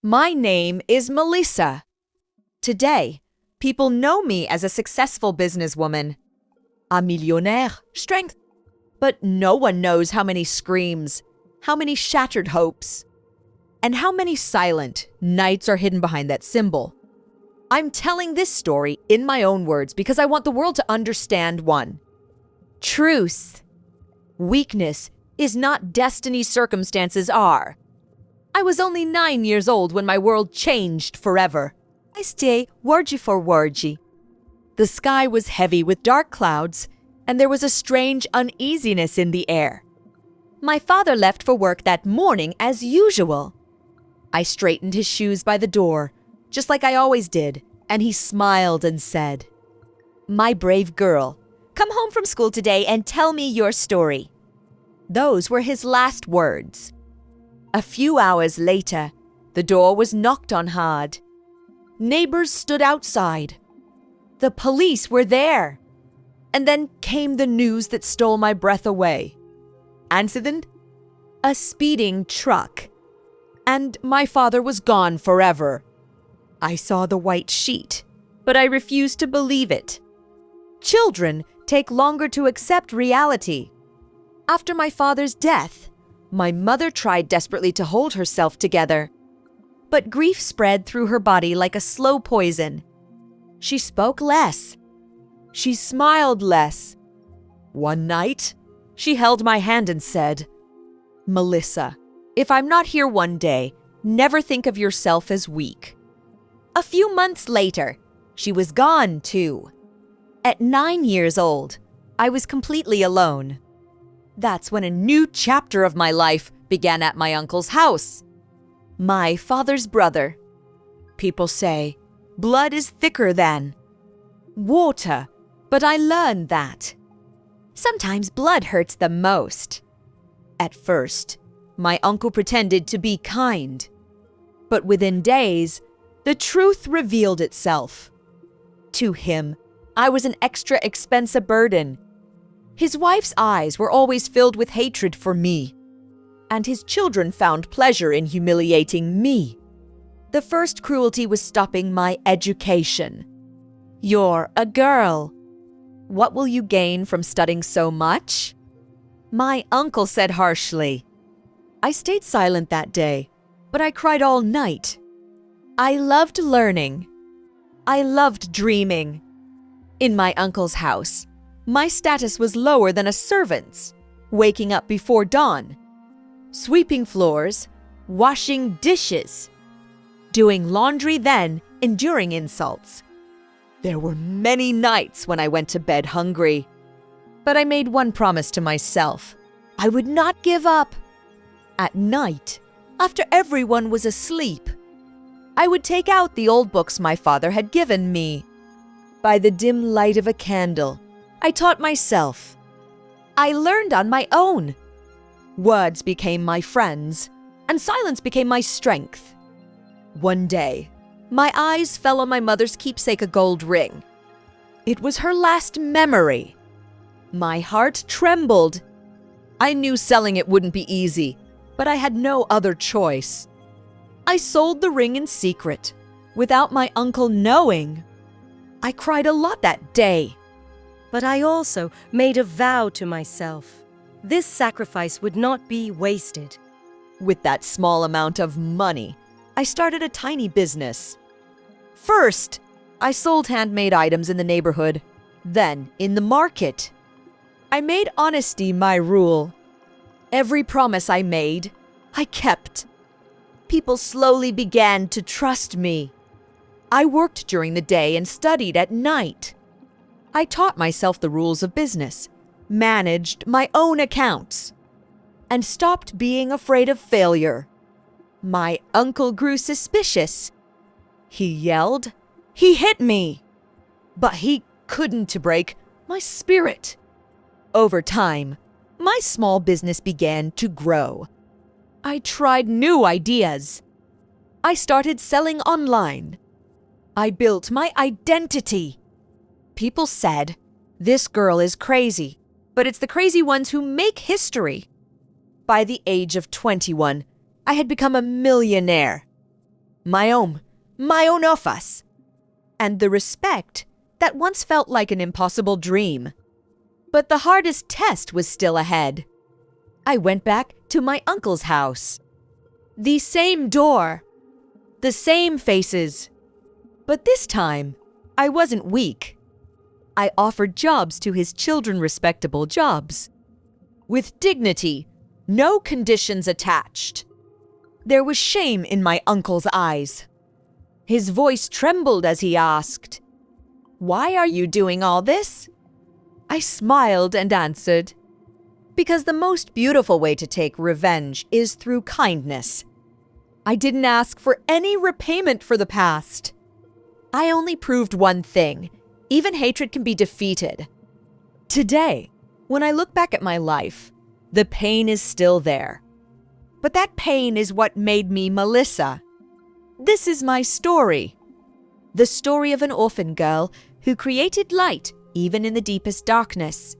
My name is Melissa. Today, people know me as a successful businesswoman. A millionnaire, strength. But no one knows how many screams, how many shattered hopes, and how many silent nights are hidden behind that symbol. I'm telling this story in my own words because I want the world to understand one. Truth. Weakness is not destiny, circumstances are. I was only 9 years old when my world changed forever. I stay wordgy for wordgy. The sky was heavy with dark clouds, and there was a strange uneasiness in the air. My father left for work that morning as usual. I straightened his shoes by the door, just like I always did, and he smiled and said, "My brave girl, come home from school today and tell me your story." Those were his last words. A few hours later, the door was knocked on hard. Neighbors stood outside. The police were there. And then came the news that stole my breath away. Accident? A speeding truck. And my father was gone forever. I saw the white sheet, but I refused to believe it. Children take longer to accept reality. After my father's death, my mother tried desperately to hold herself together. But grief spread through her body like a slow poison. She spoke less. She smiled less. One night, she held my hand and said, "Melissa, if I'm not here one day, never think of yourself as weak." A few months later, she was gone too. At 9 years old, I was completely alone. That's when a new chapter of my life began at my uncle's house. My father's brother. People say, blood is thicker than water, but I learned that. Sometimes blood hurts the most. At first, my uncle pretended to be kind. But within days, the truth revealed itself. To him, I was an extra expense, a burden. His wife's eyes were always filled with hatred for me, and his children found pleasure in humiliating me. The first cruelty was stopping my education. "You're a girl. What will you gain from studying so much?" My uncle said harshly. I stayed silent that day, but I cried all night. I loved learning. I loved dreaming. In my uncle's house, my status was lower than a servant's, waking up before dawn, sweeping floors, washing dishes, doing laundry, then enduring insults. There were many nights when I went to bed hungry, but I made one promise to myself. I would not give up. At night, after everyone was asleep, I would take out the old books my father had given me. By the dim light of a candle, I taught myself. I learned on my own. Words became my friends, and silence became my strength. One day, my eyes fell on my mother's keepsake, a gold ring. It was her last memory. My heart trembled. I knew selling it wouldn't be easy, but I had no other choice. I sold the ring in secret, without my uncle knowing. I cried a lot that day. But I also made a vow to myself. This sacrifice would not be wasted. With that small amount of money, I started a tiny business. First, I sold handmade items in the neighborhood, then in the market. I made honesty my rule. Every promise I made, I kept. People slowly began to trust me. I worked during the day and studied at night. I taught myself the rules of business, managed my own accounts, and stopped being afraid of failure. My uncle grew suspicious. He yelled. He hit me. But he couldn't break my spirit. Over time, my small business began to grow. I tried new ideas. I started selling online. I built my identity. People said, "This girl is crazy," but it's the crazy ones who make history. By the age of 21, I had become a millionaire. Myom, myonofas, and the respect that once felt like an impossible dream. But the hardest test was still ahead. I went back to my uncle's house. The same door, the same faces. But this time, I wasn't weak. I offered jobs to his children, respectable jobs. With dignity, no conditions attached. There was shame in my uncle's eyes. His voice trembled as he asked, "Why are you doing all this?" I smiled and answered, "Because the most beautiful way to take revenge is through kindness. I didn't ask for any repayment for the past. I only proved one thing: even hatred can be defeated. Today, when I look back at my life, the pain is still there. But that pain is what made me Melissa. This is my story. The story of an orphan girl who created light even in the deepest darkness.